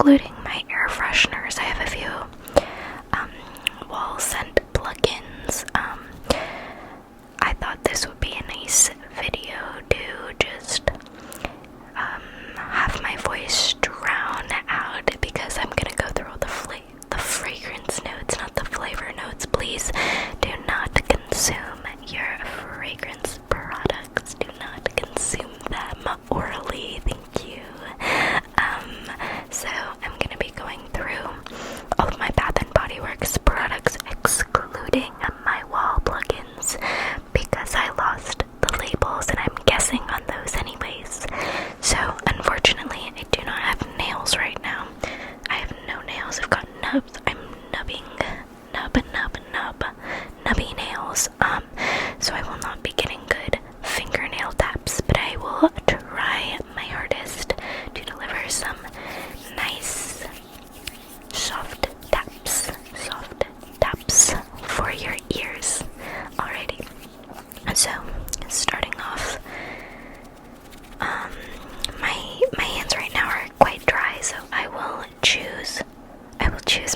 excluding my air fresheners. I have a few wall scent plugins. I thought this would be a nice video to just have my voice drown out, because I'm gonna go through all the fragrance notes, not the flavor notes. Please do not consume your fragrance products. Do not consume them orally. Thank you. So I'm gonna be going through all of my Bath and Body Works products, excluding my wall plugins, because I lost the labels and I'm guessing on those anyways. So unfortunately, I do not have nails right now. I have no nails. I've got nubs. I'm nubbing, nubby nails. So I will not be getting good fingernail taps, but I will try my hardest to deliver some nice soft taps for your ears. Alrighty. So starting off, my hands right now are quite dry, so I will choose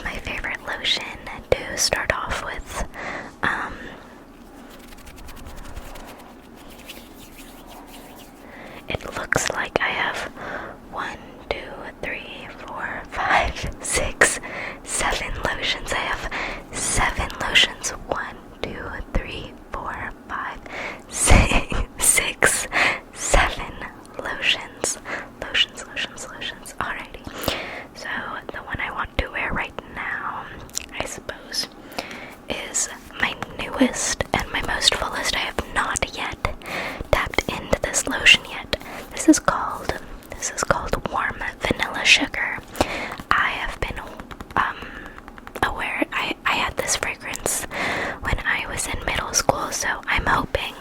my favorite lotion to start off with. It looks like I have 1, 2, 3, 4, 5, 6, 7 lotions. I have 7 lotions. 1, 2, 3, 4, 5, 6, 7 lotions. Lotions. Alrighty. So the one I want to wear right now, I suppose, is my newest and my most fullest. I have not yet tapped into this lotion yet. This is called Warm Vanilla Sugar. I have been aware I had this fragrance when I was in middle school, so I'm hoping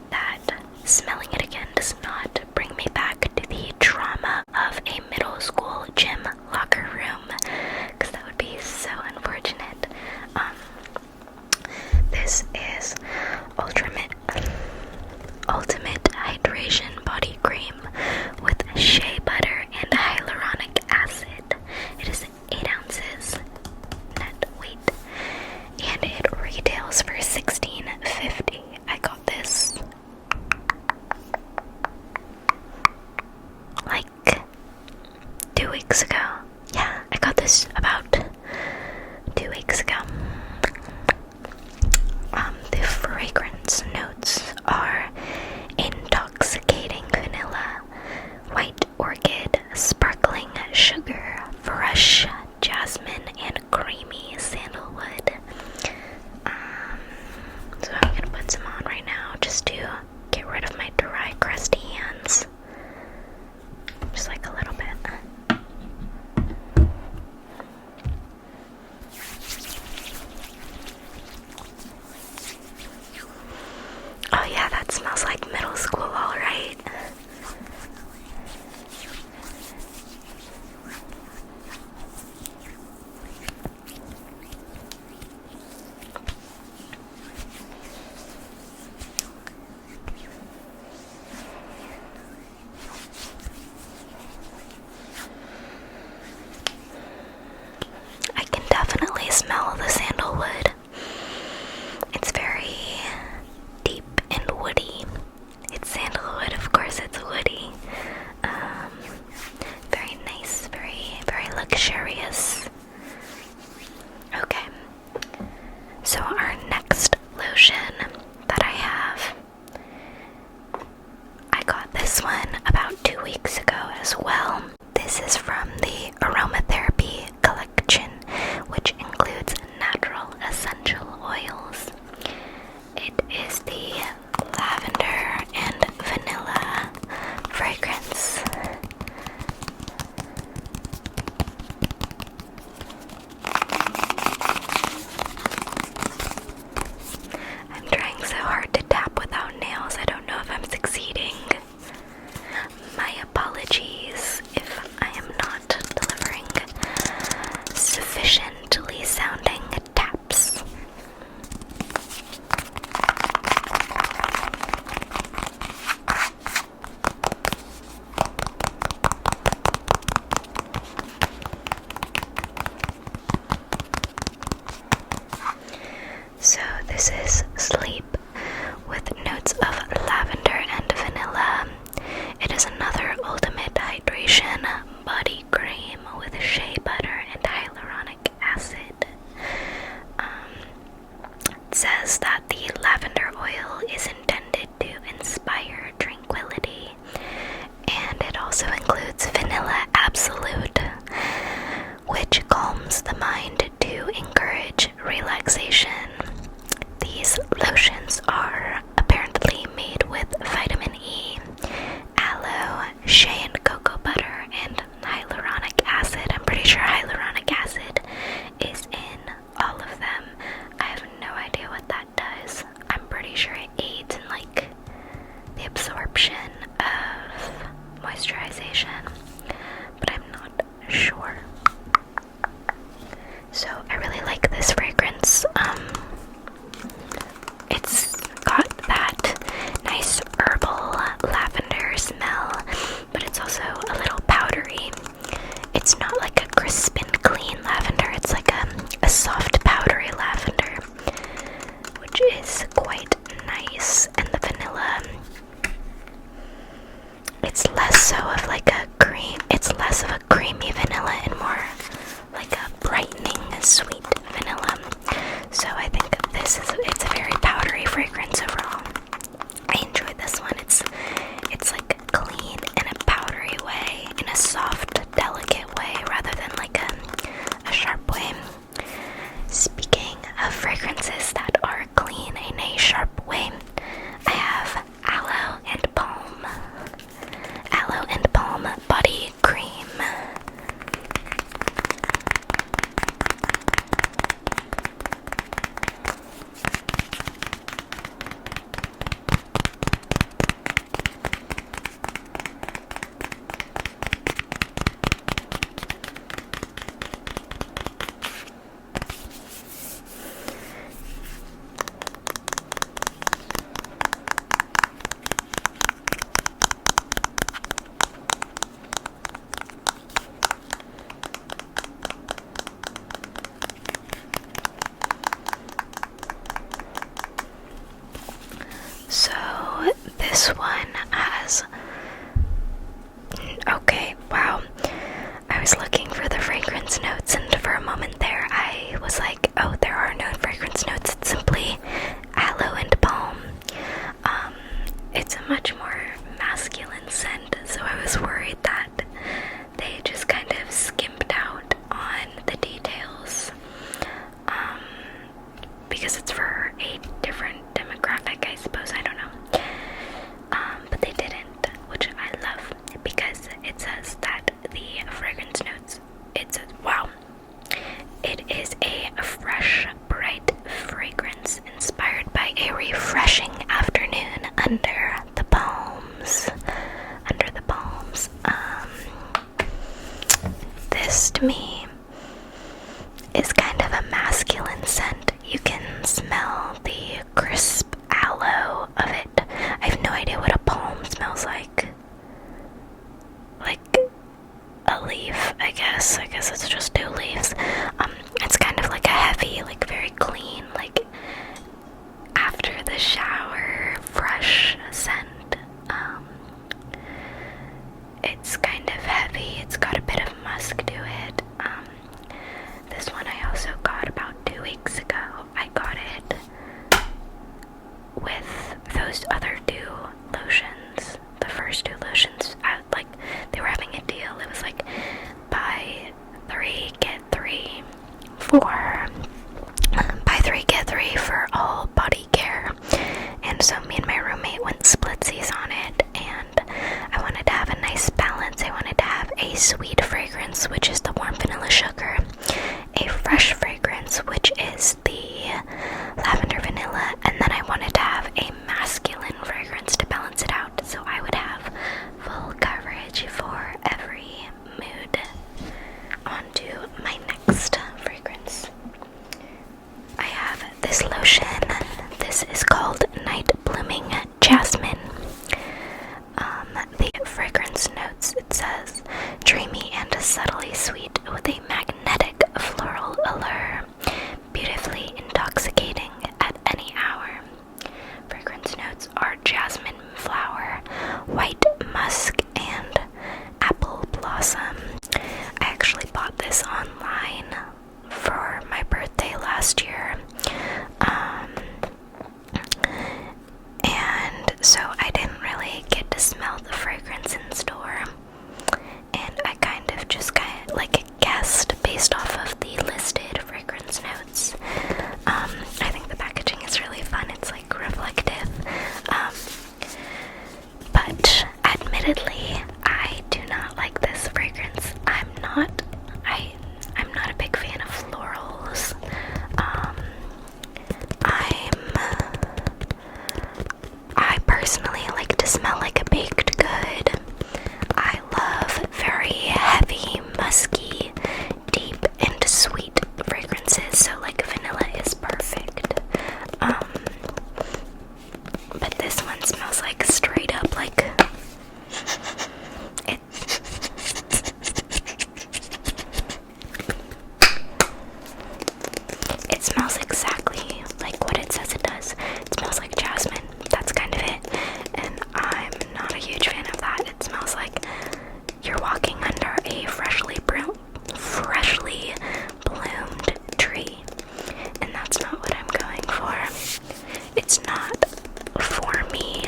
that smelling it again does not bring me back to the trauma of a middle school gym locker room, because that would be so unfortunate. This is Ultimate Hydration Body Cream with shea butter and hyaluronic acid. It is 8 ounces net weight, and it retails for $16.50. I got this like 2 weeks ago. Yeah, I got this about 2 weeks ago. The fragrance notes are intoxicating sleep with notes of lavender and vanilla. It is another ultimate hydration body cream with shea butter and hyaluronic acid. It says that the lavender oil is intended to inspire tranquility, and it also includes vanilla absolute, which calms the mind to encourage relaxation. These lotions are apparently made with vitamin E, aloe, shea and cocoa butter, and hyaluronic acid. I'm pretty sure hyaluronic acid is in all of them. I have no idea what that does. I'm pretty sure it aids in like the absorption of moisturization, but I'm not sure. So I really like this fragrance. It's got that nice herbal lavender smell, but it's also a little powdery. It's not like a crisp and clean lavender, it's like a soft powdery lavender, which is quite nice. And the vanilla, it's less so of like a cream, it's less of a creamy vanilla and more like a brightening sweet vanilla. So I think it's a very powdery fragrance overall. I enjoy this one. It's like clean in a powdery way, in a soft, delicate way, rather than like a sharp way. Speaking of fragrances that are clean in a sharp way, I have aloe and palm. Aloe and palm body cream. So this one has, okay, wow, I was looking for the fragrance notes, and for a moment there I was like, oh, there are no fragrance notes, it's simply aloe and palm. It's a much more masculine scent, so I was worried that they just kind of skimped out on the details, because it's for a different demographic, I suppose, I don't know. But they didn't, which I love, because it says that the fragrance notes, it says, wow, it is a fresh, bright fragrance inspired by a refreshing afternoon under the palms. Under the palms. This to me is kind of a masculine scent. You can smell the crisp aloe of it. I have no idea what a palm smells like. Like a leaf, I guess. I guess it's just two leaves. It's kind of like a heavy, like very clean, like after the shower, fresh scent. It's kind of heavy. It's got a bit of musk to it. This one I also got about 2 weeks ago. I got it with those other 2 lotions. The first 2 lotions, like, they were having a deal. It was like, buy 3, get 3 for, buy 3, get 3 for all body care. And so me and my roommate went splitsies on it, and I wanted to have a nice balance. I wanted to have a sweet fragrance, which is the warm vanilla sugar, a fresh fragrance, which is the lavender vanilla, and then I wanted to have a masculine fragrance to balance it out, so I would have full coverage for every mood. On to my next fragrance. I have this lotion. This is called Night Blooming Jasmine. The fragrance notes, it says, dreamy and subtly sweet with a magnetic floral allure, beautifully intoxicating at any hour.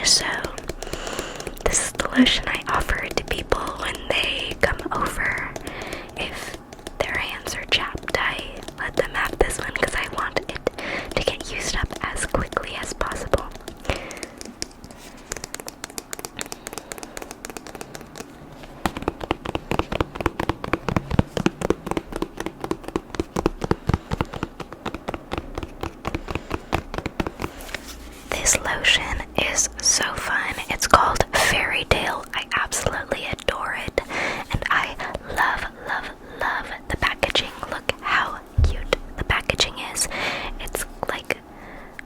So this is the lotion I offer to people when they come over. If their hands are chapped, I let them have this one because I want it to get used up as quickly as possible. This lotion is so fun. It's called Fairy Tale. I absolutely adore it. And I love, love, love the packaging. Look how cute the packaging is. It's like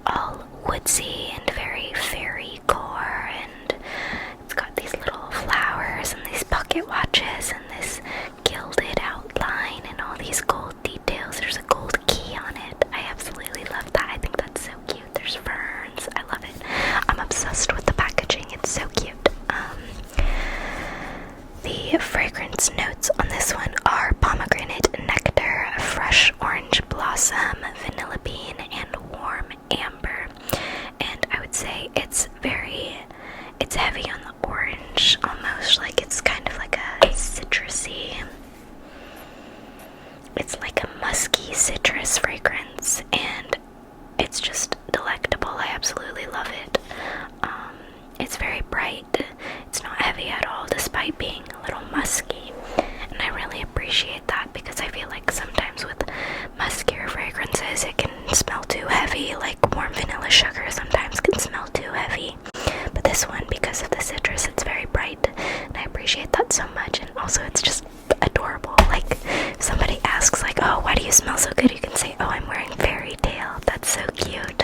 all woodsy and very fairy core, and it's got these little flowers and these pocket watches and this gilded outline and all these gold details. There's a gold key on it. I absolutely love that. I think that's so cute. There's ferns. I love it. I'm obsessed with the packaging. It's so cute. The fragrance notes on this one are pomegranate nectar, fresh orange blossom, vanilla bean, and warm amber. And I would say it's heavy on the orange, almost like it's kind of like a citrusy, it's like a musky citrus fragrance, and it's just delectable. I absolutely love it. It's very bright. It's not heavy at all, despite being a little musky. And I really appreciate that because I feel like sometimes with muskier fragrances, it can smell too heavy, like warm vanilla sugar sometimes can smell too heavy. But this one, because of the citrus, it's very bright. And I appreciate that so much. And also, it's just adorable. Like, if somebody asks, like, oh, why do you smell so good? You can say, oh, I'm wearing Fairy Tale. That's so cute.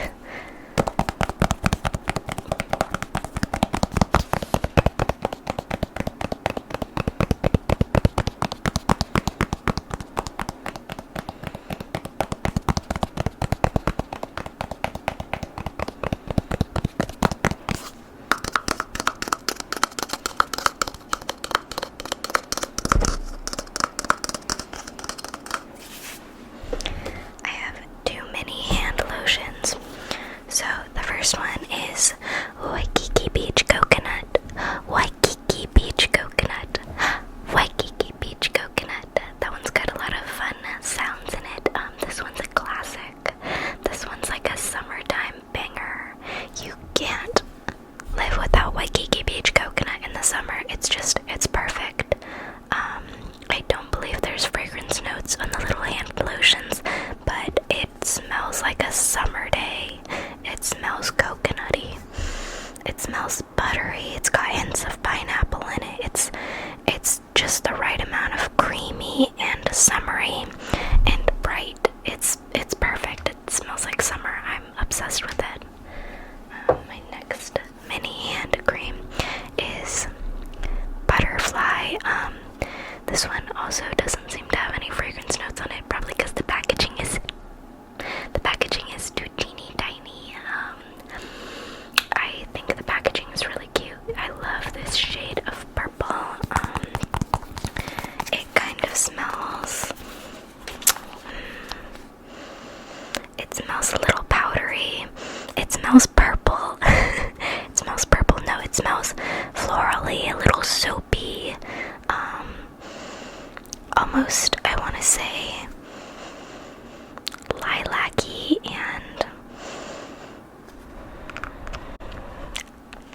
So the first one is Waikiki Beach Coconut. Waikiki Beach Coconut. Waikiki Beach Coconut. That one's got a lot of fun sounds in it. This one's a classic. This one's like a summertime banger. You can't live without Waikiki Beach Coconut in the summer. It's perfect. I don't believe there's fragrance notes on the little hand lotions, but it smells like a summer day. It smells coconutty. It smells buttery. It's got hints of pineapple in it. It's just the right amount of creamy and summery and bright. It's perfect. It smells like summer. I'm obsessed with it. My next mini hand cream is Butterfly. This one also doesn't seem to have any fragrance notes on it, probably because the packaging is too teeny tiny. I think the packaging is really cute. I love this shade of purple. It kind of smells. It smells a little powdery. It smells purple. It smells purple. No, it smells florally, a little soapy. Almost, I want to say, lilac-y, and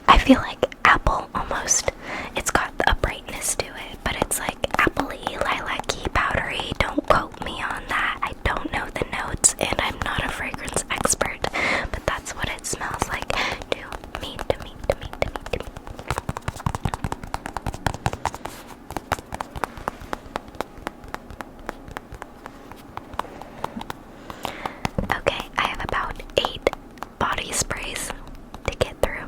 I feel like apple almost. It's got a brightness to it, but it's like apple-y, lilac-y, powdery. Don't quote me on that. I don't know the notes, and I'm not a fragrance expert, but that's what it smells like to me. Okay, I have about 8 body sprays to get through,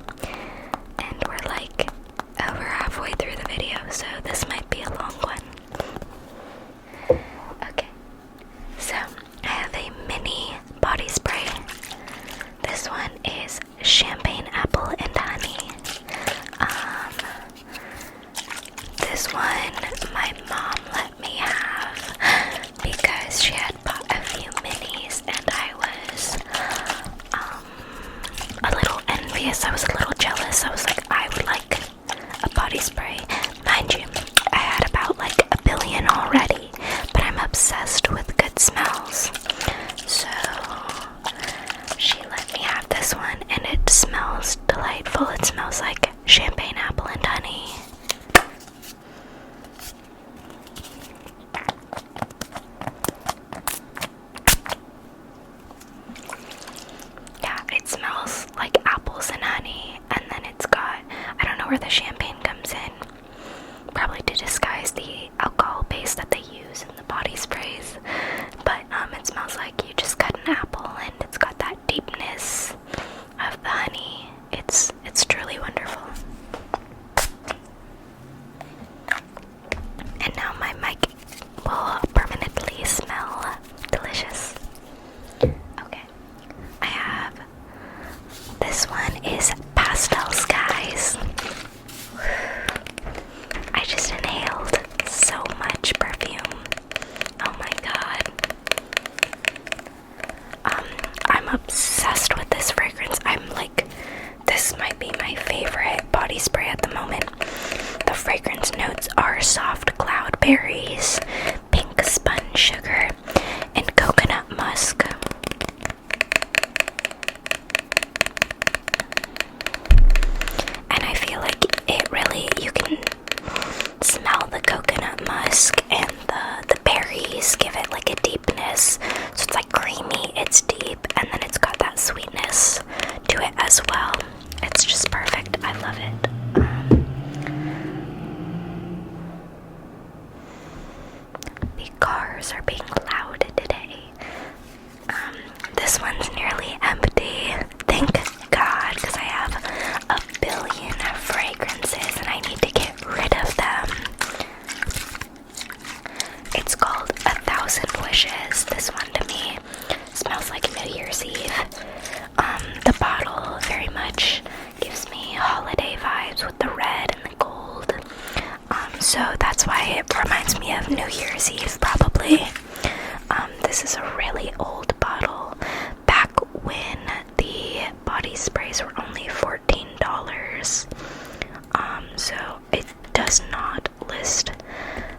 and we're was a little jealous. I was like, I would like a body spray. Mind you, I had about like a billion already, but I'm obsessed with good smells. So she let me have this one, and it smells delightful. It smells like champagne, apple, and honey. Yeah, it smells like apples and honey, and then it's got, I don't know where the champagne comes in, probably to disguise the alcohol base that they use in the body sprays, but it smells like you just cut an apple, and it's got that deepness of the honey. It's truly wonderful. And now my mic will permanently smell delicious. Okay, I have, this one is Pastel Skies. I just inhaled so much perfume. Oh my god. I'm obsessed with this fragrance. I'm like, this might be my favorite body spray at the moment. The fragrance notes are soft cloudberries, pink spun sugar, and coconut musk. And I feel like it really, you can smell the coconut musk, and the berries give it like a deepness. So it's like creamy, it's deep, and then it's got that sweetness to it as well. It's just perfect. I love it. The cars are being loud today. This one's nearly empty. Thank God, because I have a billion fragrances and I need to get rid of them. It's called 1,000 Wishes. This one to me smells like New Year's Eve. The bottle very much gives me holiday vibes with the red and the gold. So that's why it reminds me of New Year's Eve, probably. This is a really old bottle. Back when the body sprays were only $14. So it does not list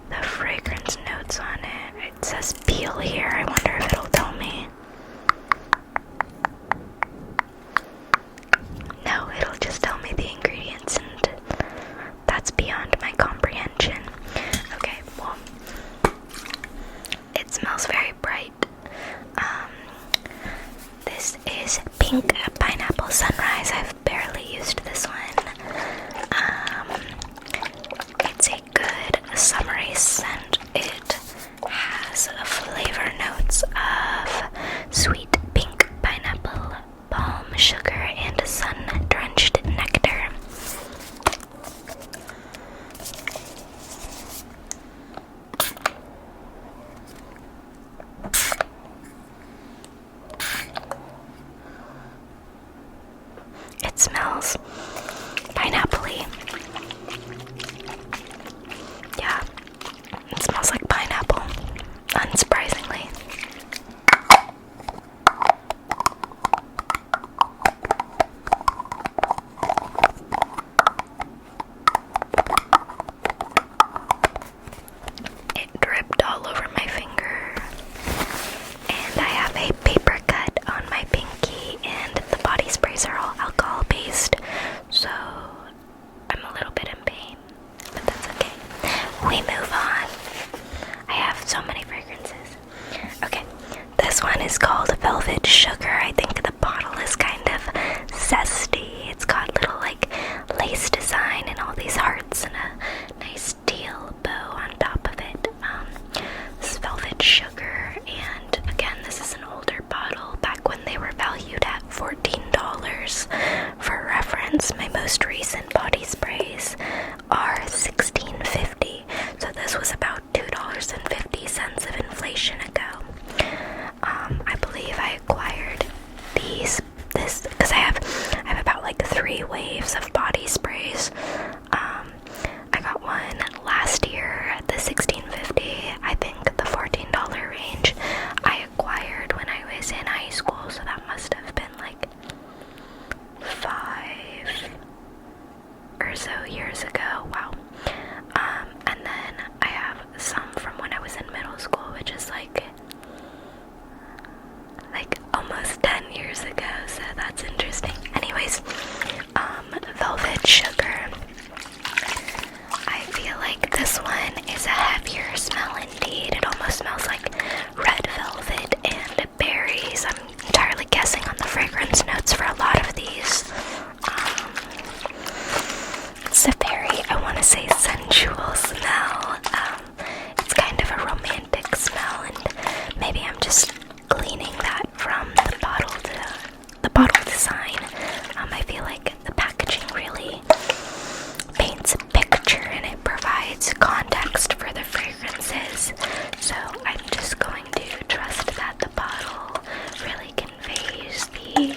the fragrance notes on it. It says peel here. I wonder if it'll tell me. No, it'll just tell me the ingredients, and that's beyond my comprehension. Okay, well, it smells very bright. This is Pink Pineapple Sunrise. I've barely used this one. It's a good summery scent. It has flavor notes of sweet pink pineapple, palm sugar, and sun-drenched nectar. It smells pineapple-y. Yeah, it smells like pineapple, unsurprisingly. It dripped all over my finger, and I have a paper cut on my pinky, and the body sprays are all alcohol based, so I'm a little bit in pain, but that's okay. We move on. I have so many fragrances. Okay, this one is called Velvet Sugar. I think the bottle is kind of zesty. It's got little like lace design and all these hearts and a nice teal bow on top of it. This is Velvet Sugar, and again, this is an older bottle, back when they were valued at $14. For reference, my most recent body sprays are $16.50, so this was about $2.50 of inflation ago. I believe I acquired this because I have about like 3 waves of body sprays. I got one last year at the $16.50. I think the $14 range I acquired when I was in high school, so that must have been like 5 it's a sensual smell. It's kind of a romantic smell, and maybe I'm just gleaning that from the bottle design. I feel like the packaging really paints a picture and it provides context for the fragrances. So I'm just going to trust that the bottle really conveys the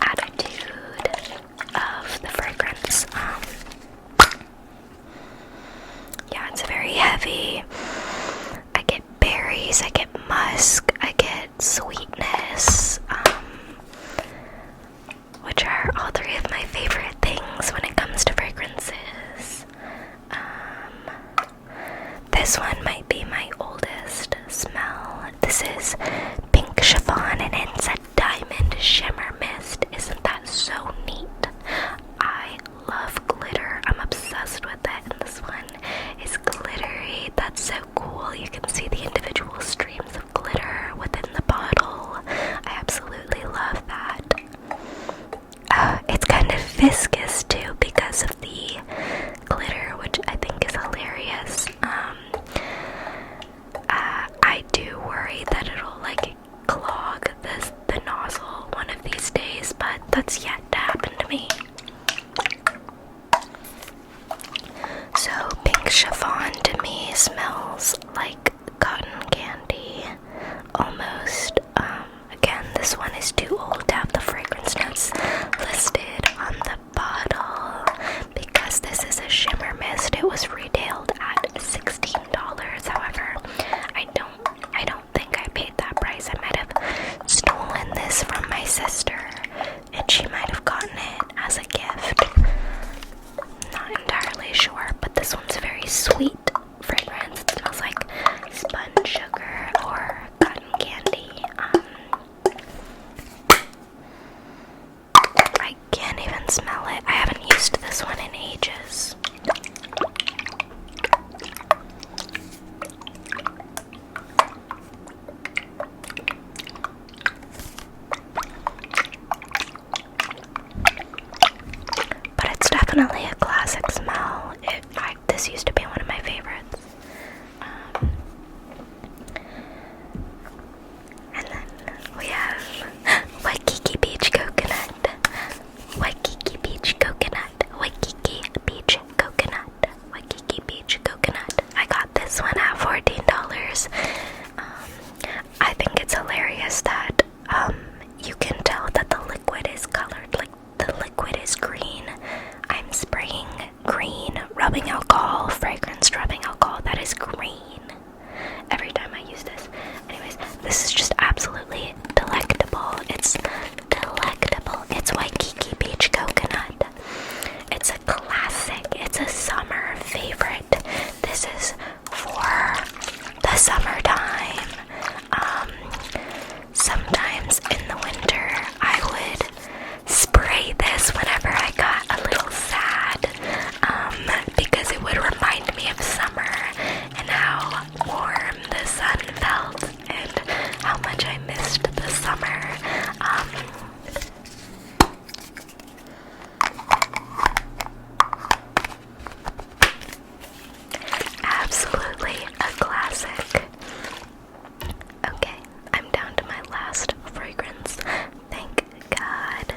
attitude of the fragrance. Yeah, it's very heavy. I get berries, I get musk, I get sweetness, which are all three of my favorite things when it comes to fragrances. This one might be my oldest smell. This is pink chiffon and it's a diamond shimmer mist. Isn't that so neat? I love glitter. I'm obsessed with it, and this one is glittery. That's so cool. You can see the individual streams of glitter within the bottle. I absolutely love that. It's kind of viscous too because of the glitter, which I think is hilarious. I do worry that it'll like clog the nozzle one of these days, but that's yet to happen to me. So pink chiffon to me smells like cotton candy, almost. Again, this one is too old to have the fragrance notes listed on the bottle because this is a shimmer mist. It was retailed at $16. However, I don't think I paid that price. I might have stolen this from my sister, and she might have gotten it as a gift. Not entirely sure, but this one's a very sweet fragrance. It smells like spun sugar or cotton candy. I can't even smell it. I haven't used this one in ages. But it's definitely a classic smell. This used to be one of my favorites. And then we have Waikiki Beach Coconut. Waikiki Beach Coconut. Waikiki Beach Coconut. Waikiki Beach Coconut. I got this one at $14. I think it's hilarious that you can tell that the liquid is colored, like the liquid is green. I'm spraying green rubbing alcohol, fragrance rubbing alcohol that is green every time I use this. Anyways, this is just absolutely delectable. It's delectable. It's Waikiki Beach Coconut. It's a classic. It's a summer favorite. This is for the summertime. Sometimes in the winter I would spray this whenever I got a little sad, because it would remind me of summer and how warm the sun felt and how much I missed the summer. Absolutely a classic. Okay, I'm down to my last fragrance. Thank God.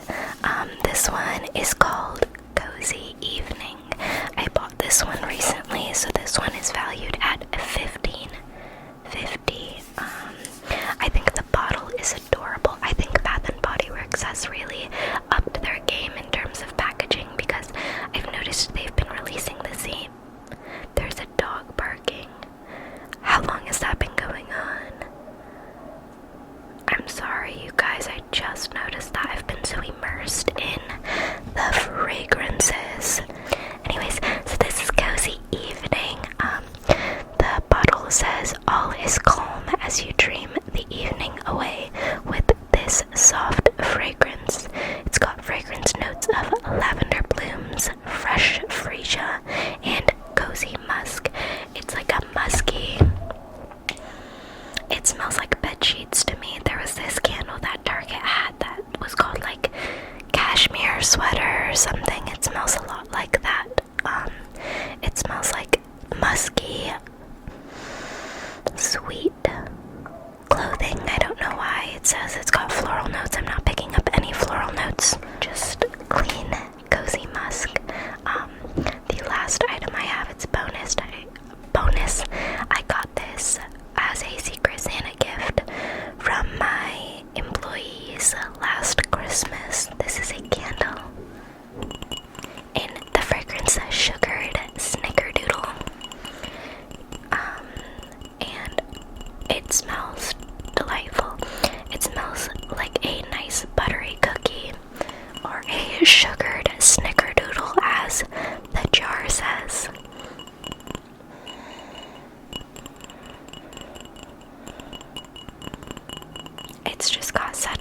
This one is called Cozy Evening. I bought this one recently, so this one is valued at $15.50. I think the bottle is adorable. I think Bath and Body Works has really upped their game in terms of packaging because I've noticed they've been releasing the same. There's a dog barking. How long has that been going on? I'm sorry, you guys. I just noticed that I've been so immersed in the fragrances. Anyways, so this is Cozy Evening. The bottle says, "All is calm as you dream the evening away with this soft fragrance." It's got fragrance notes of lavender blooms, fresh freesia, and cozy musk. It's like a musky. It smells like bed sheets to me. There was this candle that Target had that was called like cashmere sweater or something. It smells a lot like that. sugared snickerdoodle, as the jar says. It's just got such